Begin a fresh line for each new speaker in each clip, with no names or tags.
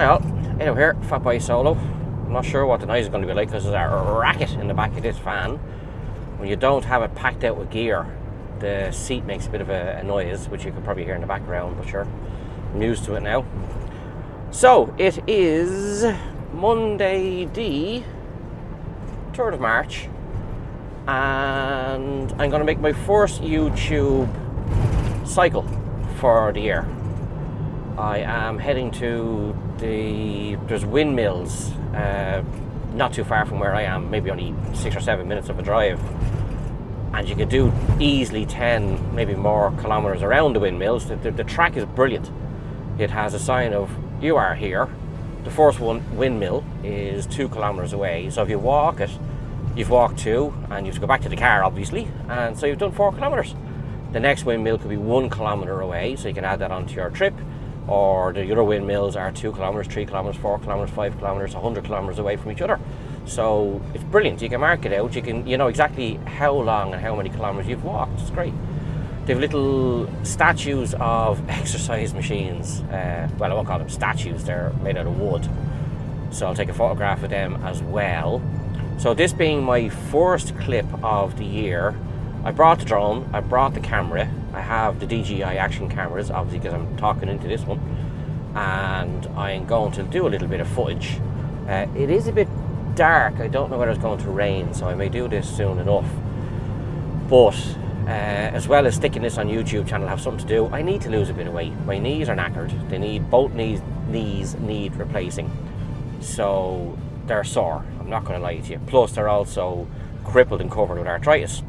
Hi all, Eire here, FatBoy solo. I'm not sure what the noise is going to be like because there's a racket in the back of this van. When you don't have it packed out with gear, the seat makes a bit of a noise, which you can probably hear in the background, but sure, I'm used to it now. So, it is Monday the 3rd of March, and I'm going to make my first YouTube cycle for the year. I am heading to there's windmills not too far from where I am, maybe only 6 or 7 minutes of a drive, and you could do easily 10, maybe more kilometers around the windmills. The track is brilliant. It has a sign of "You are here." The first windmill is 2 kilometers away, so if you walk it, you've walked 2, and you have to go back to the car obviously, and so you've done 4 kilometers. The next windmill could be 1 kilometer away, so you can add that onto your trip. Or the other windmills are 2 kilometers, 3 kilometers, 4 kilometers, 5 kilometers, 100 kilometers away from each other. So it's brilliant. You can mark it out. You know exactly how long and how many kilometers you've walked. It's great. They have little statues of exercise machines. Well, I won't call them statues. They're made out of wood. So I'll take a photograph of them as well. So this being my first clip of the year, I brought the drone, I brought the camera. I have the DJI action cameras, obviously, because I'm talking into this one, and I'm going to do a little bit of footage. It is a bit dark. I don't know whether it's going to rain, so I may do this soon enough. But as well as sticking this on YouTube channel, I have something to do. I need to lose a bit of weight. My knees are knackered. They need, both knees need replacing. So they're sore, I'm not going to lie to you. Plus they're also crippled and covered with arthritis.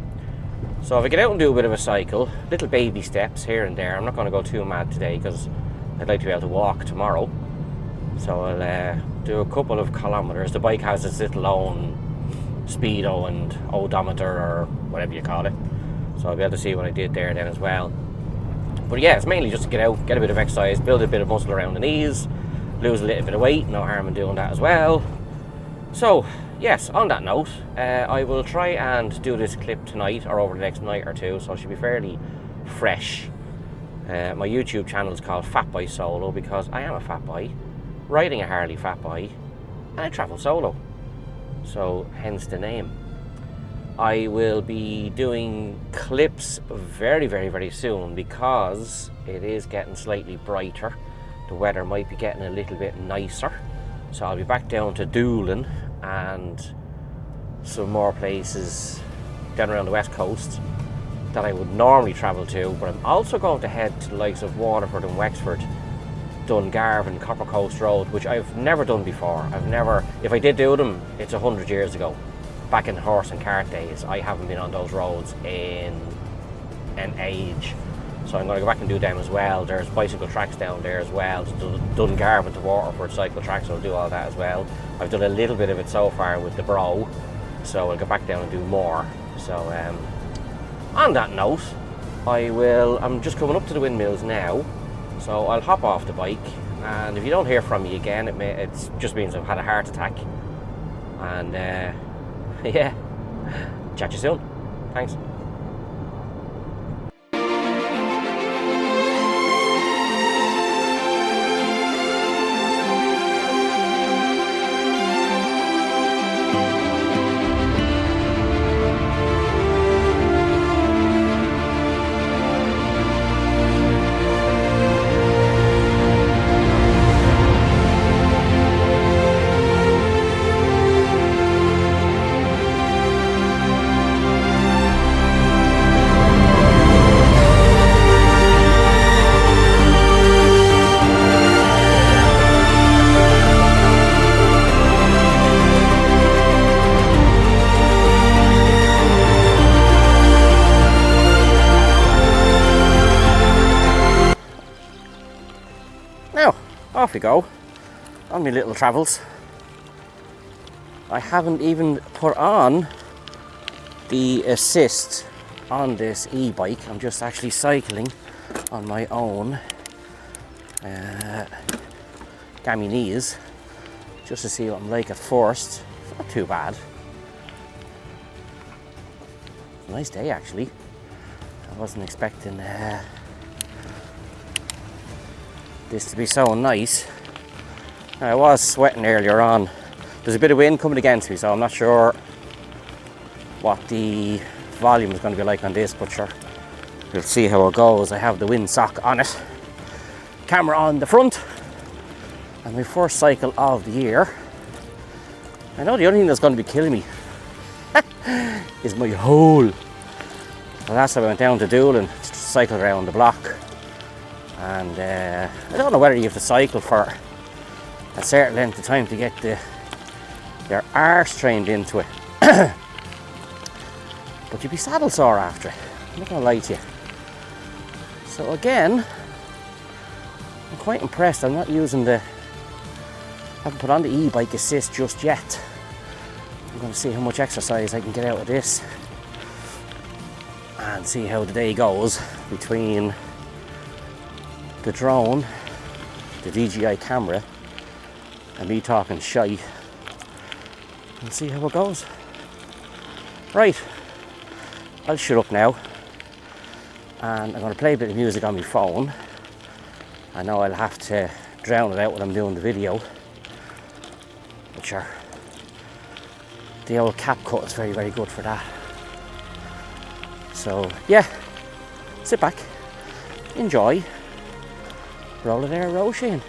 So if I get out and do a bit of a cycle, little baby steps here and there. I'm not going to go too mad today because I'd like to be able to walk tomorrow. So I'll do a couple of kilometers. The bike has its little own speedo and odometer, or whatever you call it. So I'll be able to see what I did there then as well. But yeah, it's mainly just to get out, get a bit of exercise, build a bit of muscle around the knees, lose a little bit of weight. No harm in doing that as well. So yes, on that note, I will try and do this clip tonight or over the next night or two, so it should be fairly fresh. My YouTube channel is called FatBoy Solo because I am a fat boy, riding a Harley fat boy, and I travel solo. So hence the name. I will be doing clips very, very, very soon because it is getting slightly brighter. The weather might be getting a little bit nicer. So I'll be back down to Doolin and some more places down around the west coast that I would normally travel to, but I'm also going to head to the likes of Waterford and Wexford, Dungarvan, Copper Coast Road, which I've never done before. If I did do them, it's 100 years ago, back in horse and cart days. I haven't been on those roads in an age. So I'm going to go back and do them as well. There's bicycle tracks down there as well. Dungarvan to Waterford cycle tracks, so I'll do all that as well. I've done a little bit of it so far with the Bro, so I'll go back down and do more. So on that note, I'm just coming up to the windmills now, so I'll hop off the bike, and if you don't hear from me again, it just means I've had a heart attack. And yeah, chat to you soon. Thanks. Now, off we go on my little travels. I haven't even put on the assist on this e-bike. I'm just actually cycling on my own. Got my knees just to see what I'm like at first. It's not too bad. It's a nice day actually. I wasn't expecting this to be so nice. I was sweating earlier on. There's a bit of wind coming against me, so I'm not sure what the volume is going to be like on this, but sure, we'll see how it goes. I have the windsock on it, camera on the front, and my first cycle of the year. I know the only thing that's going to be killing me is my hole. The last time I went down to Doolin to cycle around the block, and I don't know whether you have to cycle for a certain length of time to get your arse trained into it. But you'd be saddle sore after it, I'm not going to lie to you. So again, I'm quite impressed. I'm not using haven't put on the e-bike assist just yet. I'm going to see how much exercise I can get out of this and see how the day goes between the drone, the DJI camera, and me talking shy, and see how it goes. Right, I'll shut up now, and I'm going to play a bit of music on my phone. I know I'll have to drown it out when I'm doing the video, but sure, the old cap cut is very, very good for that. So yeah, sit back, enjoy, roll it air, Roisin.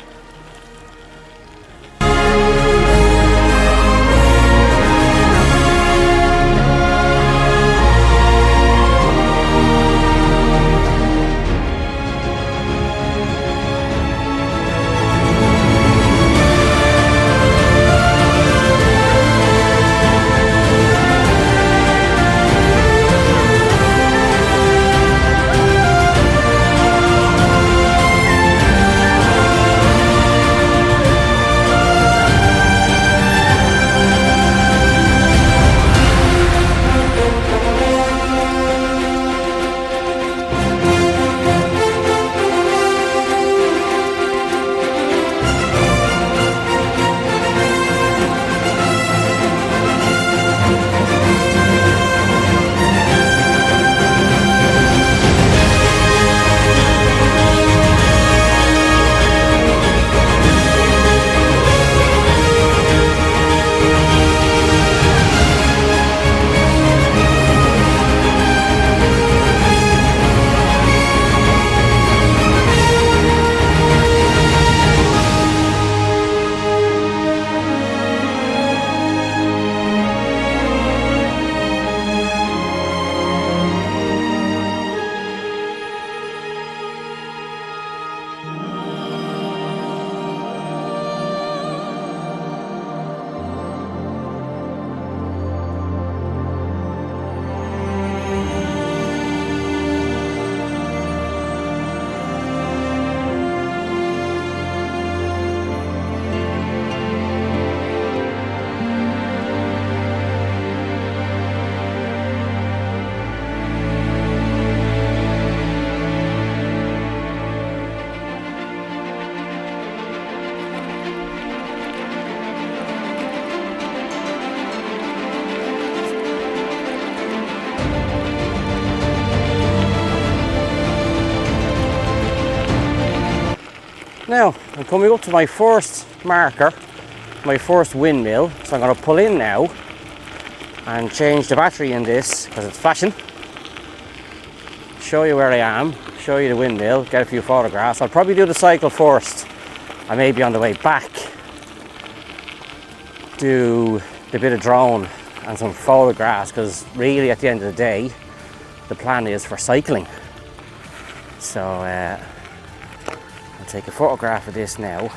Now, I'm coming up to my first marker, my first windmill, so I'm going to pull in now and change the battery in this because it's flashing. Show you where I am, show you the windmill, get a few photographs. I'll probably do the cycle first. I may be on the way back, do a bit of drone and some photographs, because really at the end of the day, the plan is for cycling. So I'll take a photograph of this now.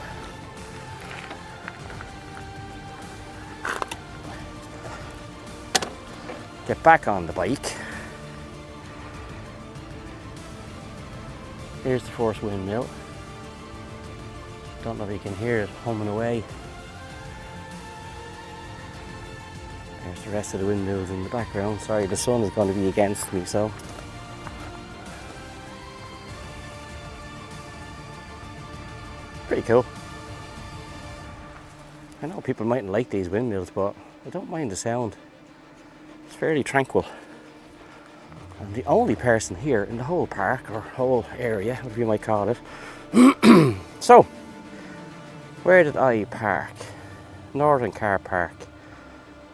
Get back on the bike. Here's the first windmill. Don't know if you can hear it humming away. There's the rest of the windmills in the background. Sorry, the sun is going to be against me, so. Pretty cool. I know people mightn't like these windmills, but I don't mind the sound. It's fairly tranquil. I'm the only person here in the whole park, or whole area, whatever you might call it. So, where did I park? Northern Car Park.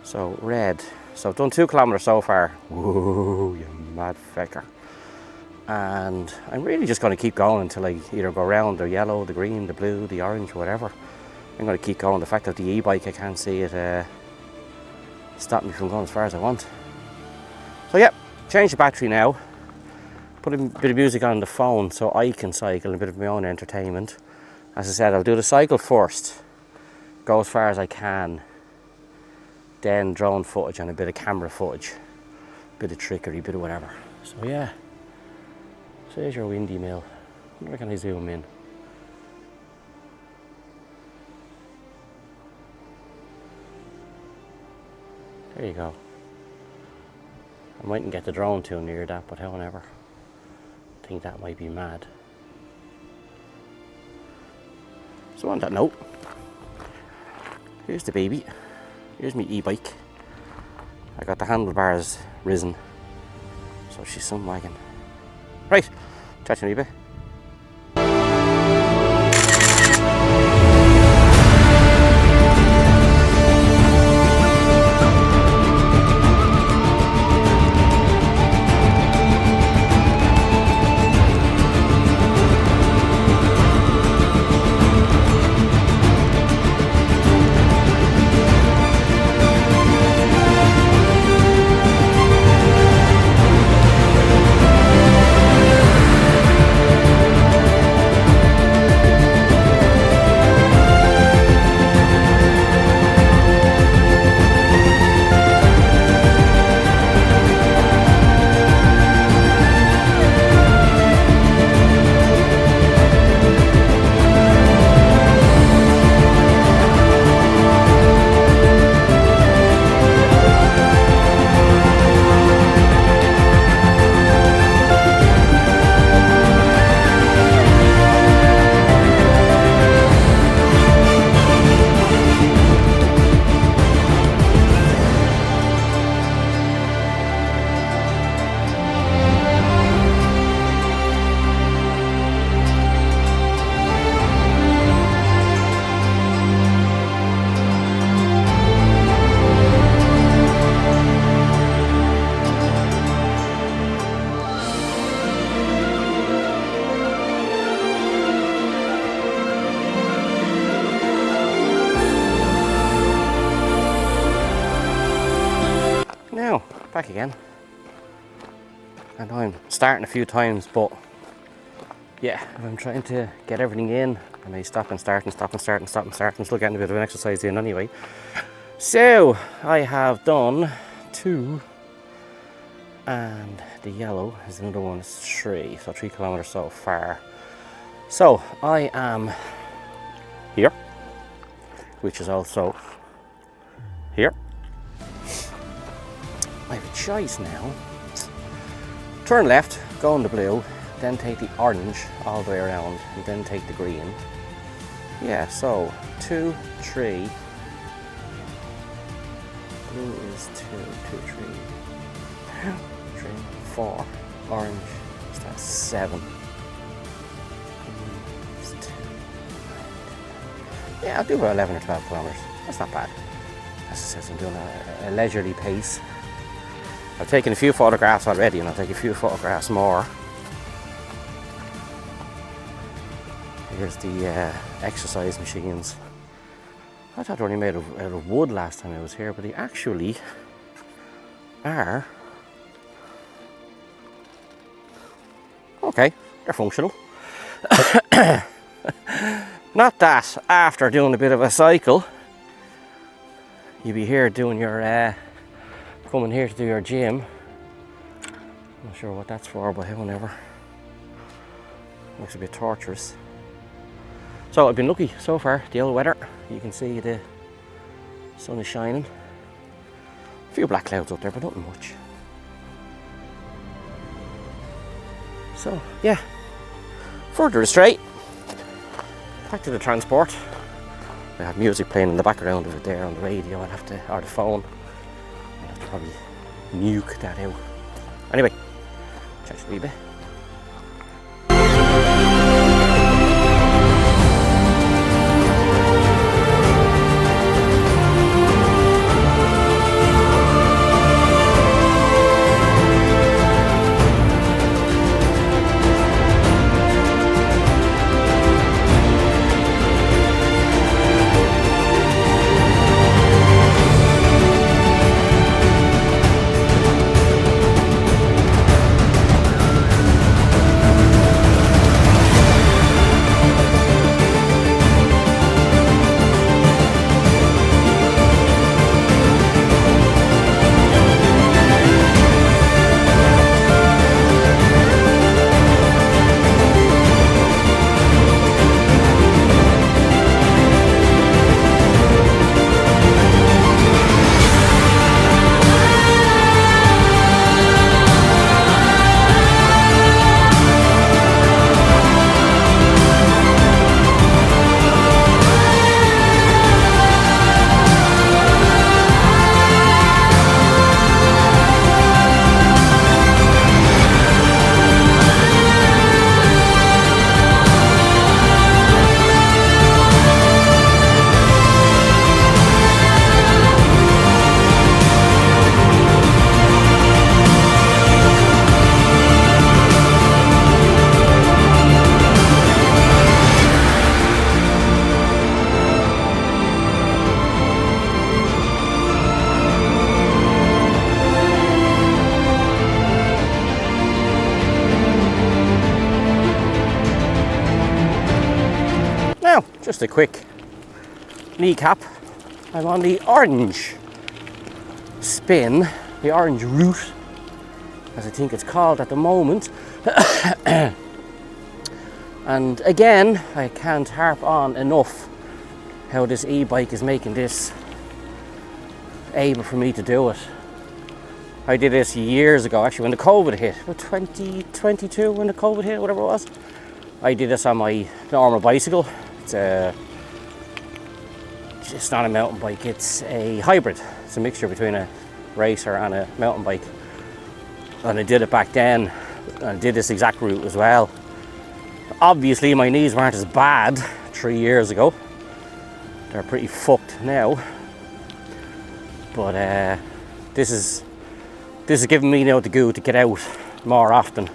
So red. So I've done 2 kilometers so far. Whoa, you mad fecker. And I'm really just going to keep going until I either go around the yellow, the green, the blue, the orange, whatever. I'm going to keep going. The fact that the e-bike, I can't see it stop me from going as far as I want. So yeah, change the battery now. Put a bit of music on the phone so I can cycle, a bit of my own entertainment. As I said, I'll do the cycle first. Go as far as I can. Then drone footage and a bit of camera footage. Bit of trickery, bit of whatever. So yeah. So there's your windy mill. Where can I zoom in? There you go. I mightn't get the drone too near that, but however, I think that might be mad. So on that note, here's the baby. Here's my e-bike. I got the handlebars risen, so she's some wagon. Right, chat to you in a bit. Back again, and I'm starting a few times, but yeah, I'm trying to get everything in, and I stop and start and stop and start and stop and start. I'm still getting a bit of an exercise in anyway. So I have done 2, and the yellow is another one. It's 3, so 3 kilometers so far. So I am here, which is also here. I have a choice now. Turn left, go on the blue, then take the orange all the way around, and then take the green. Yeah, so 2, 3. Blue is 2, 2, 3, 4. Orange is that 7. Green is 2. Yeah, I'll do about 11 or 12 kilometers. That's not bad. As it says, I'm doing a leisurely pace. I've taken a few photographs already, and I'll take a few photographs more. Here's the exercise machines. I thought they were only made out of wood last time I was here, but they actually are. Okay, they're functional. Not that after doing a bit of a cycle, you'd be here doing your coming here to do your gym. I'm not sure what that's for, but whatever. Looks a bit torturous. So I've been lucky so far, the old weather. You can see the sun is shining. A few black clouds up there, but nothing much. So yeah, further astray. Back to the transport. I have music playing in the background of it there on the radio. I'll have to, or the phone. I'll have to probably nuke that out. Anyway, chat to you a wee bit. just a quick kneecap. I'm on the orange spin, the orange route, as I think it's called at the moment. And again, I can't harp on enough how this e-bike is making this able for me to do it. I did this years ago, actually, when the COVID hit, about 2022, when the COVID hit, whatever it was. I did this on my normal bicycle. It's not a mountain bike, it's a hybrid. It's a mixture between a racer and a mountain bike. And I did it back then. I did this exact route as well. Obviously my knees weren't as bad 3 years ago. They're pretty fucked now. But this is giving me now the go to get out more often.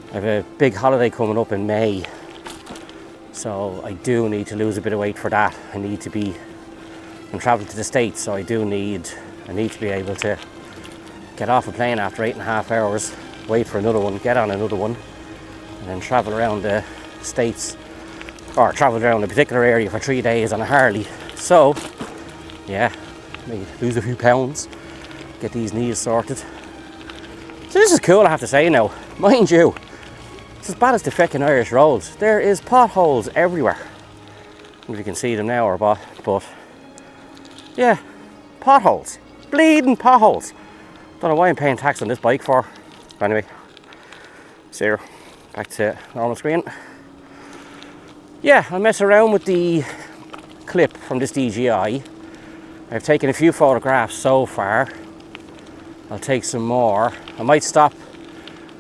I have a big holiday coming up in May, so I do need to lose a bit of weight for that. I'm traveling to the States, so I need to be able to get off a plane after 8.5 hours, wait for another one, get on another one, and then travel around the States, or travel around a particular area for 3 days on a Harley. So, yeah, maybe lose a few pounds, get these knees sorted. So this is cool, I have to say now. Mind you, it's as bad as the fucking Irish roads. There is potholes everywhere. If you can see them now or what, but yeah, potholes. Bleeding potholes. Don't know why I'm paying tax on this bike for. Anyway, so back to normal screen. Yeah, I'll mess around with the clip from this DJI. I've taken a few photographs so far. I'll take some more. I might stop.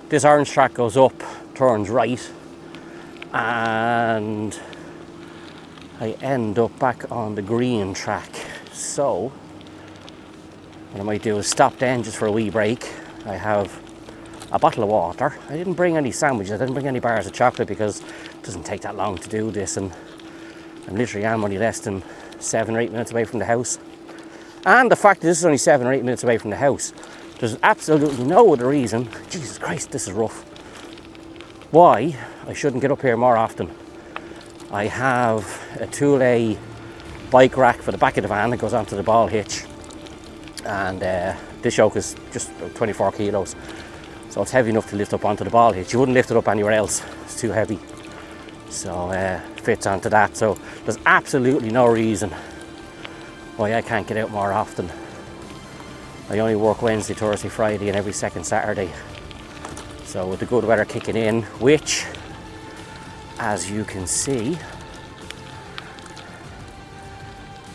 This orange track goes up, turns right, and I end up back on the green track. So what I might do is stop then just for a wee break. I have a bottle of water. I didn't bring any sandwiches, I didn't bring any bars of chocolate because it doesn't take that long to do this, and I'm literally only less than 7 or 8 minutes away from the house. And the fact that this is only 7 or 8 minutes away from the house, there's absolutely no other reason, Jesus Christ, this is rough, why I shouldn't get up here more often. I have a Thule bike rack for the back of the van that goes onto the ball hitch, and this yoke is just about 24 kilos, so it's heavy enough to lift up onto the ball hitch. You wouldn't lift it up anywhere else, it's too heavy, so fits onto that. So there's absolutely no reason why I can't get out more often. I only work Wednesday, Thursday, Friday and every second Saturday. So with the good weather kicking in, which, as you can see,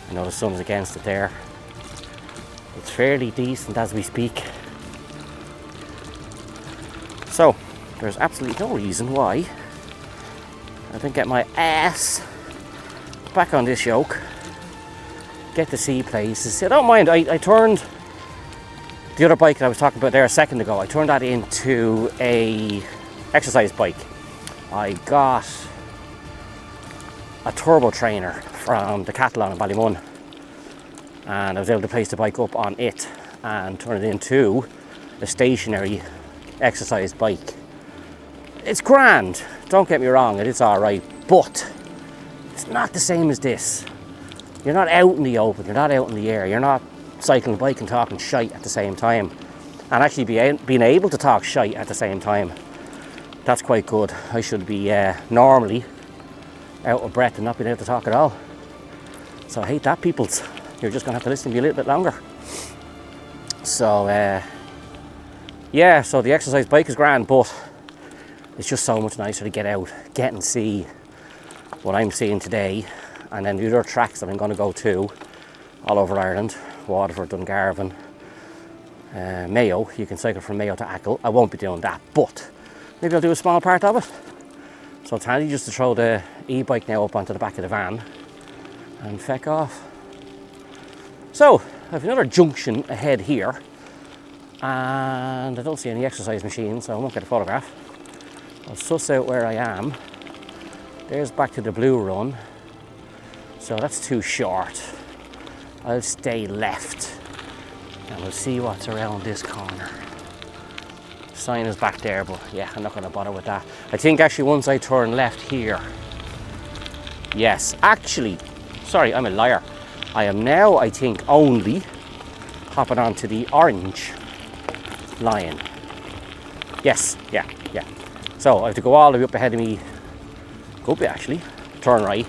I know the sun's against it there, it's fairly decent as we speak. So there's absolutely no reason why I don't get my ass back on this yoke, get to see places. I don't mind, I turned the other bike that I was talking about there a second ago, I turned that into a exercise bike. I got a turbo trainer from Decathlon in Ballymun, and I was able to place the bike up on it and turn it into a stationary exercise bike. It's grand, don't get me wrong, it is alright, but it's not the same as this. You're not out in the open, you're not out in the air, you're not cycling a bike and talking shite at the same time, and actually being able to talk shite at the same time. That's quite good. I should be normally out of breath and not being able to talk at all. So I hate that, peoples. You're just going to have to listen to me a little bit longer. So yeah, so the exercise bike is grand, but it's just so much nicer to get out, get and see what I'm seeing today, and then the other tracks that I'm going to go to all over Ireland. Waterford, Dungarvan, Mayo. You can cycle from Mayo to Achill. I won't be doing that, but maybe I'll do a small part of it. So it's handy just to throw the e-bike now up onto the back of the van and feck off. So I have another junction ahead here, and I don't see any exercise machines, so I won't get a photograph. I'll suss out where I am. There's back to the Blue Run, so that's too short. I'll stay left and we'll see what's around this corner. Sign is back there, but yeah, I'm not going to bother with that. I think actually once I turn left here, Yes, actually, sorry, I'm a liar. I am now, I think, only hopping onto the orange line. Yes, yeah. So I have to go all the way up ahead of me, go up actually, turn right,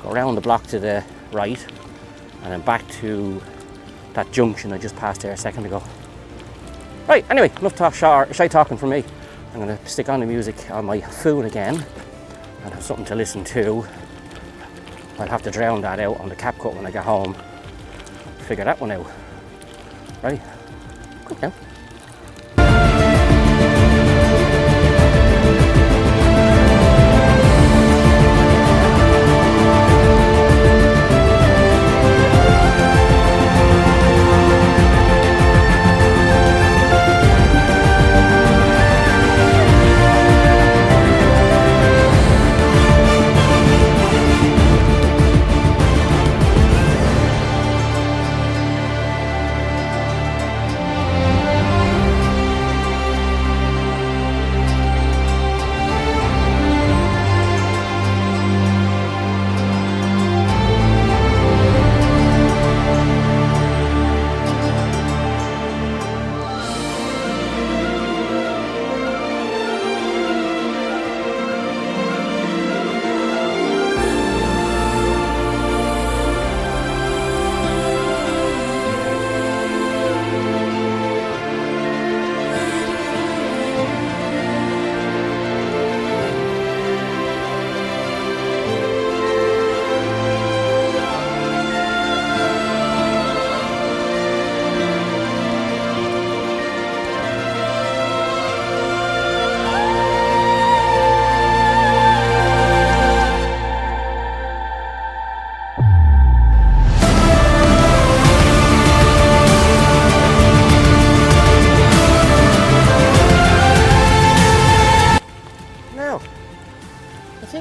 go around the block to the right, and then back to that junction I just passed there a second ago. Right, anyway, enough shy talking from me. I'm going to stick on the music on my phone again and have something to listen to. I'll have to drown that out on the CapCut when I get home. Figure that one out. Right, good now.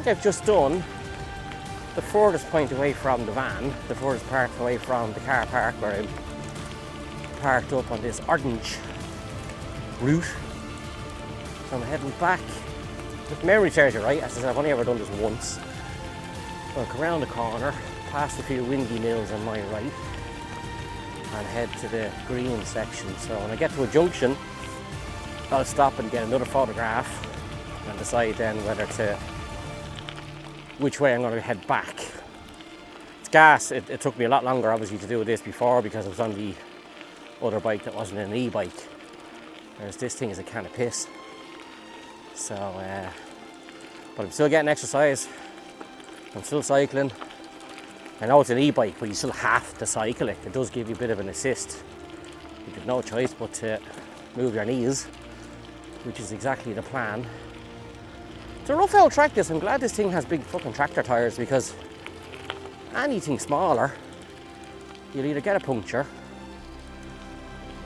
I've just done the furthest point away from the van, the furthest part away from the car park where I'm parked up on this orange route. So I'm heading back. If memory serves you right, as I said, I've only ever done this once. I'll come around the corner, past a few windy mills on my right, and head to the green section. So when I get to a junction, I'll stop and get another photograph and decide then which way I'm going to head back. It's gas. It took me a lot longer obviously to do this before because I was on the other bike that wasn't an e-bike, whereas this thing is a can of piss. So but I'm still getting exercise, I'm still cycling. I know it's an e-bike, but you still have to cycle it. It does give you a bit of an assist. You have no choice but to move your knees, which is exactly the plan. It's a rough old track this. I'm glad this thing has big fucking tractor tyres, because anything smaller, you'll either get a puncture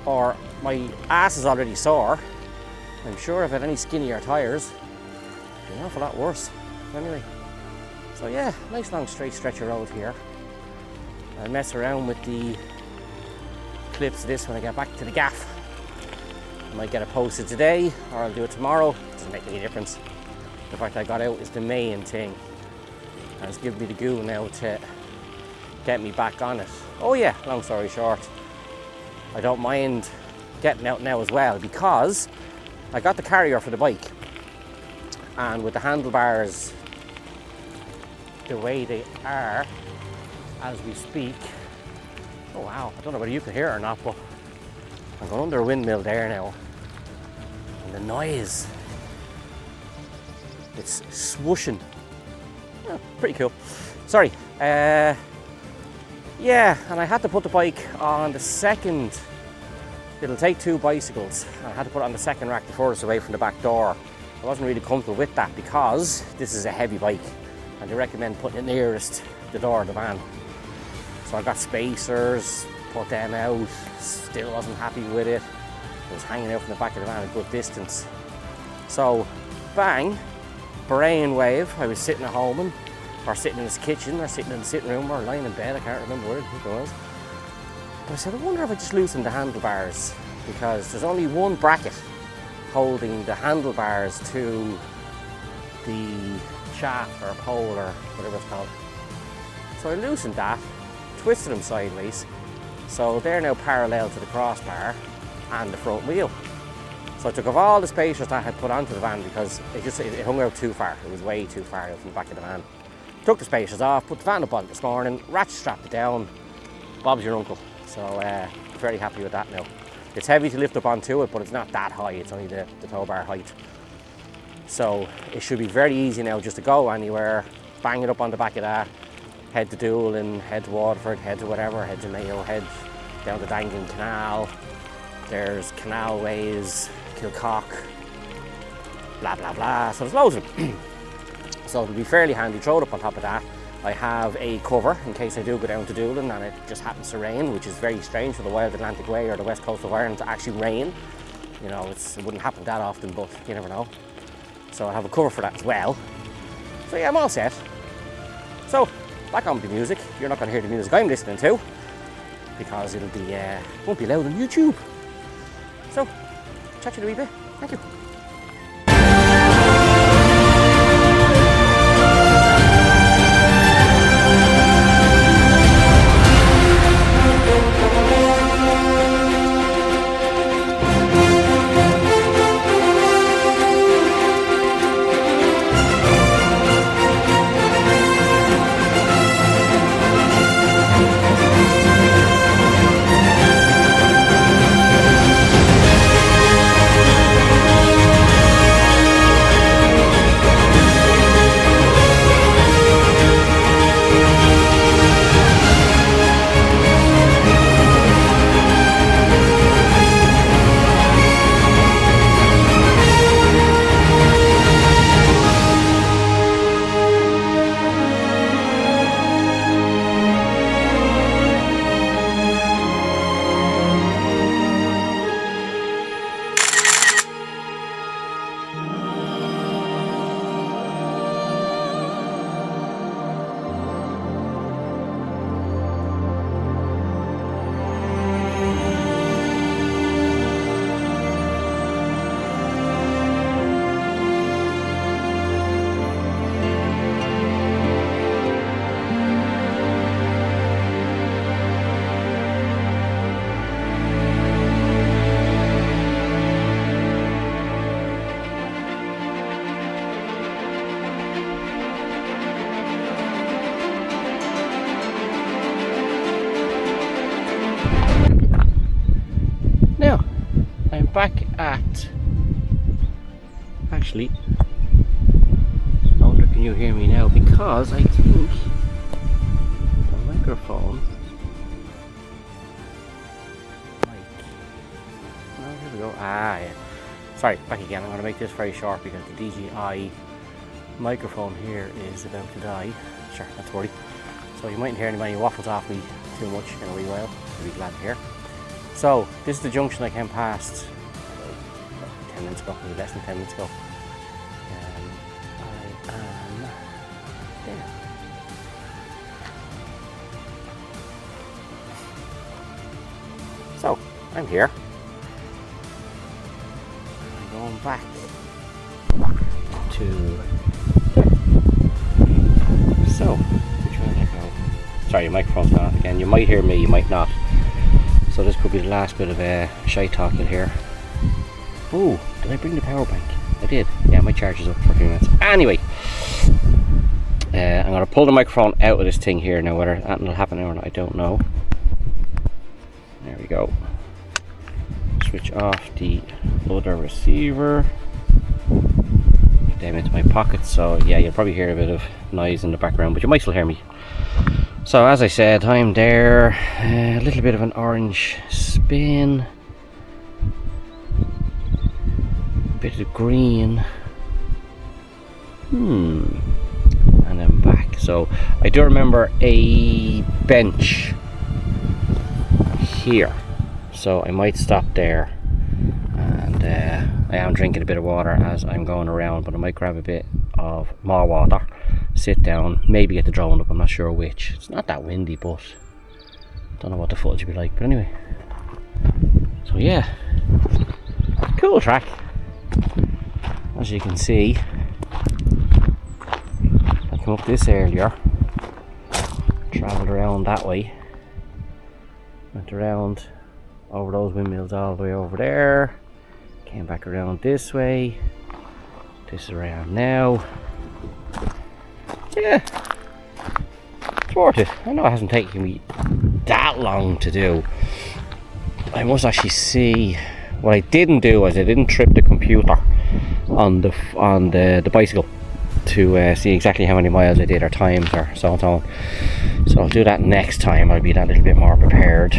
or my ass is already sore. I'm sure if I had any skinnier tyres, it'd be an awful lot worse. Anyway, so yeah, nice long straight stretch of road here. I'll mess around with the clips of this when I get back to the gaff. I might get it posted today or I'll do it tomorrow. It doesn't make any difference. The fact I got out is the main thing, and it's given me the goo now to get me back on it. Oh yeah, long story short, I don't mind getting out now as well, because I got the carrier for the bike, and with the handlebars the way they are as we speak, oh wow, I don't know whether you can hear it or not, but I'm going under a windmill there now, and the noise, it's swooshing. Oh, pretty cool. Sorry. Yeah, and I had to put the bike on the second. It'll take two bicycles. I had to put it on the second rack the furthest away from the back door. I wasn't really comfortable with that because this is a heavy bike and they recommend putting it nearest the door of the van. So I got spacers, put them out, still wasn't happy with it. It was hanging out from the back of the van a good distance. So, bang. Brainwave. I was sitting at home, or sitting in his kitchen, or sitting in the sitting room, or lying in bed, I can't remember where it was. But I said, I wonder if I just loosen the handlebars, because there's only one bracket holding the handlebars to the shaft or pole or whatever it's called. So I loosened that, twisted them sideways, so they're now parallel to the crossbar and the front wheel. So I took off all the spacers that I had put onto the van because it hung out too far. It was way too far out from the back of the van. Took the spacers off, put the van up on this morning, ratchet strapped it down. Bob's your uncle. So very happy with that now. It's heavy to lift up onto it, but it's not that high. It's only the tow bar height. So it should be very easy now just to go anywhere, bang it up on the back of that, head to Doolin, head to Waterford, head to whatever, head to Mayo, head down the Dangan Canal. There's canalways, Kilcock, blah blah blah. So there's loads of them. So it'll be fairly handy. Throw it up on top of that. I have a cover in case I do go down to Doolin and it just happens to rain, which is very strange for the Wild Atlantic Way or the west coast of Ireland to actually rain. You know, it wouldn't happen that often, but you never know. So I have a cover for that as well. So yeah, I'm all set. So back on with the music. You're not going to hear the music I'm listening to because it'll be won't be loud on YouTube. So chat to you in a wee bit. Thank you. Back at, actually, I wonder can you hear me now, because I think the microphone, oh, here we go, yeah. Sorry, back again. I'm going to make this very short because the DJI microphone here is about to die. Sure, that's worry. So you mightn't hear anybody waffles off me too much in a wee while. I'll be glad to hear. So this is the junction I came past 10 minutes ago, maybe less than 10 minutes ago. I am there. So, I'm here. I'm going back to... So, which way did I go? Sorry, your microphone's not on again. You might hear me, you might not. So this could be the last bit of shite talk you'll hear. Ooh, did I bring the power bank? I did. Yeah, my charge is up for a few minutes. Anyway, I'm going to pull the microphone out of this thing here now. Whether that will happen or not, I don't know. There we go. Switch off the other receiver. Put them into my pocket. So yeah, you'll probably hear a bit of noise in the background, but you might still hear me. So as I said, I'm there. A little bit of an orange spin. Bit of green, and then back. So I do remember a bench here, so I might stop there, and I am drinking a bit of water as I'm going around, but I might grab a bit of more water, sit down, maybe get the drone up. I'm not sure which. It's not that windy, but don't know what the footage will be like. But anyway, so yeah, cool track. As you can see, I came up this earlier travelled around that way. Went around over those windmills all the way over there. Came back around this way. This is around now. Yeah, it's worth it. I know it hasn't taken me that long to do. I must actually see. What I didn't do is I didn't trip the computer on the bicycle to see exactly how many miles I did or times or so and so on. So I'll do that next time. I'll be that little bit more prepared,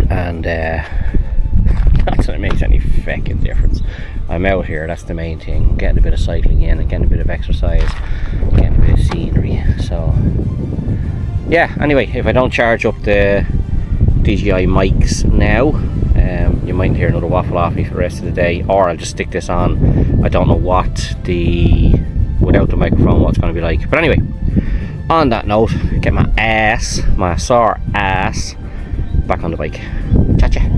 and not that it makes any fucking difference. I'm out here, that's the main thing. Getting a bit of cycling in and getting a bit of exercise, getting a bit of scenery. So yeah, anyway, if I don't charge up the DJI mics now, you might hear another waffle off me for the rest of the day, or I'll just stick this on. I don't know what without the microphone what it's going to be like. But anyway, on that note, get my sore ass back on the bike. Cha-cha.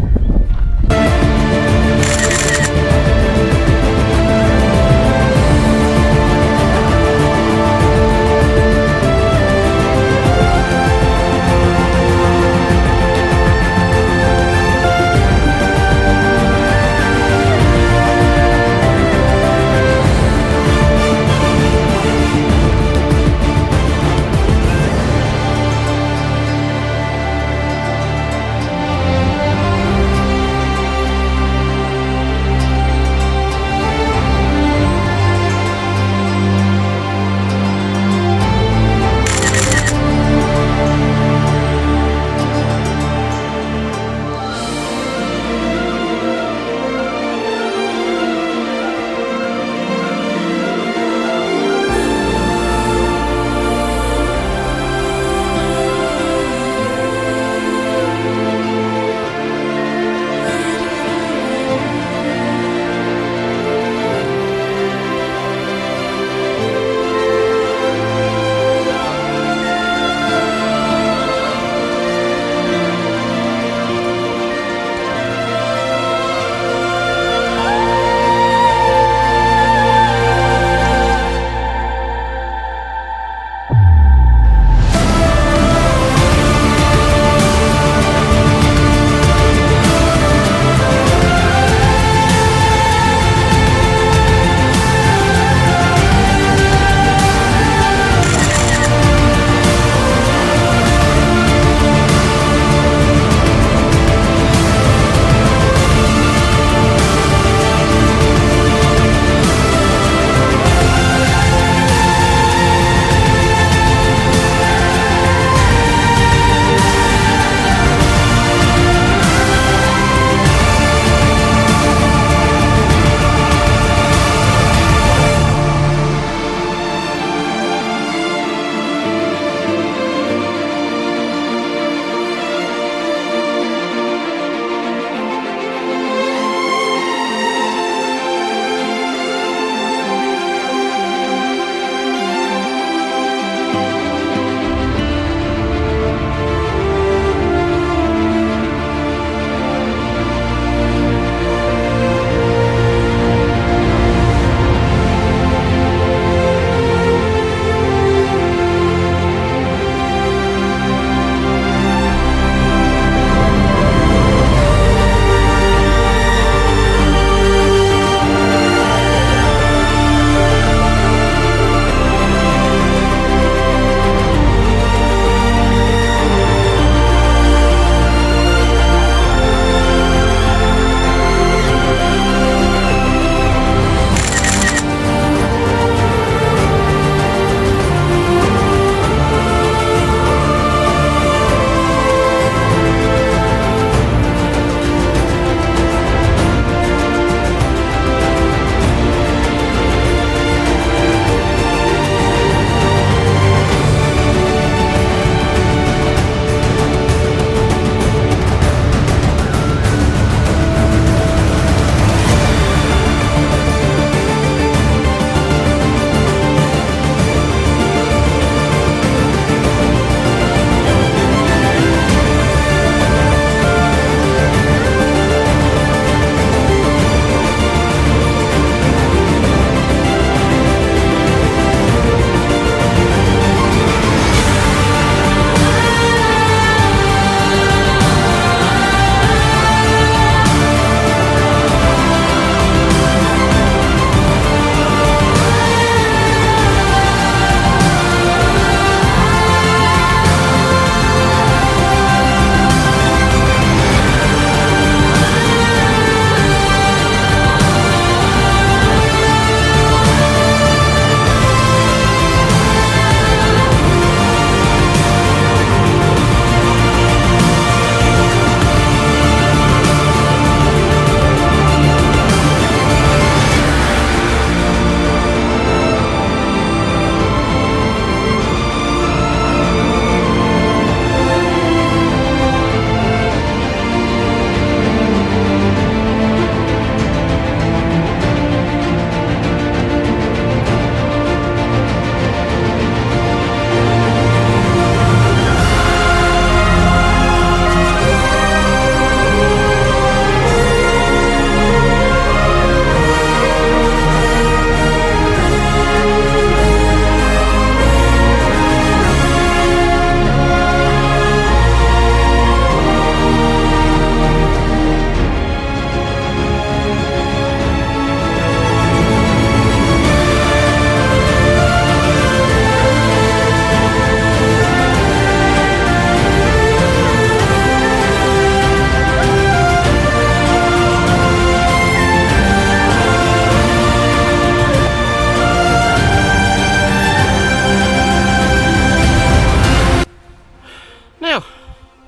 Now,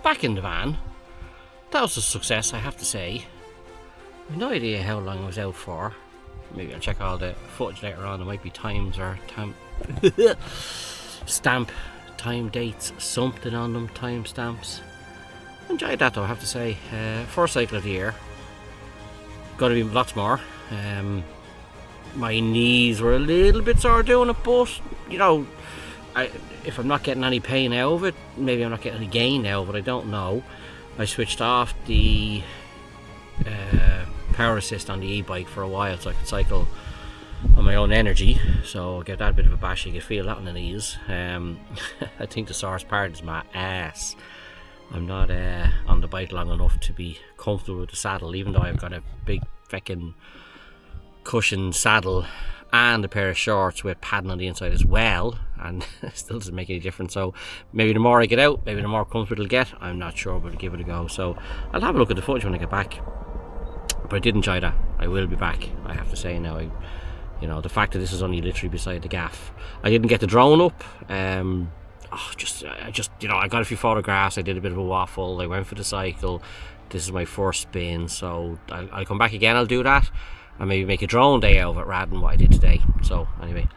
back in the van. That was a success, I have to say. I've no idea how long I was out for. Maybe I'll check all the footage later on. There might be times or stamp time dates, something on them, time stamps. Enjoyed that though, I have to say. First cycle of the year. Got to be lots more. My knees were a little bit sore doing it, but you know, if I'm not getting any pain out of it, maybe I'm not getting any gain out of it, I don't know. I switched off the power assist on the e-bike for a while so I could cycle on my own energy, so I'll get that bit of a bash. You can feel that on the knees. I think the sorest part is my ass. I'm not on the bike long enough to be comfortable with the saddle, even though I've got a big feckin' cushion saddle and a pair of shorts with padding on the inside as well, and it still doesn't make any difference. So maybe the more I get out, maybe the more comfortable it'll get. I'm not sure, but I'll give it a go. So I'll have a look at the footage when I get back. But I did enjoy that. I will be back, I have to say now. You know, the fact that this is only literally beside the gaff. I didn't get the drone up. I just, you know, I got a few photographs. I did a bit of a waffle. I went for the cycle. This is my first spin, so I'll come back again. I'll do that. And maybe make a drone day out of it rather than what I did today. So anyway,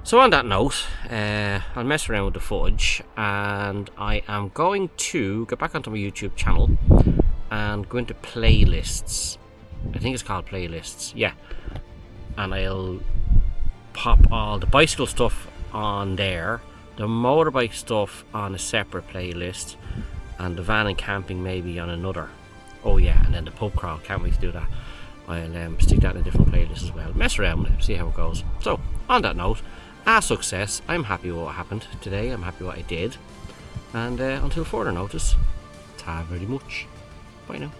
so on that note, I'll mess around with the footage, and I am going to go back onto my YouTube channel and go into playlists. I think it's called playlists, yeah. And I'll pop all the bicycle stuff on there, the motorbike stuff on a separate playlist, and the van and camping maybe on another. Oh yeah, and then the pub crawl, can't wait to do that. I'll stick that in a different playlist as well. Mess around with it, see how it goes. So, on that note, a success. I'm happy with what happened today. I'm happy with what I did. And until further notice, ta very much. Bye now.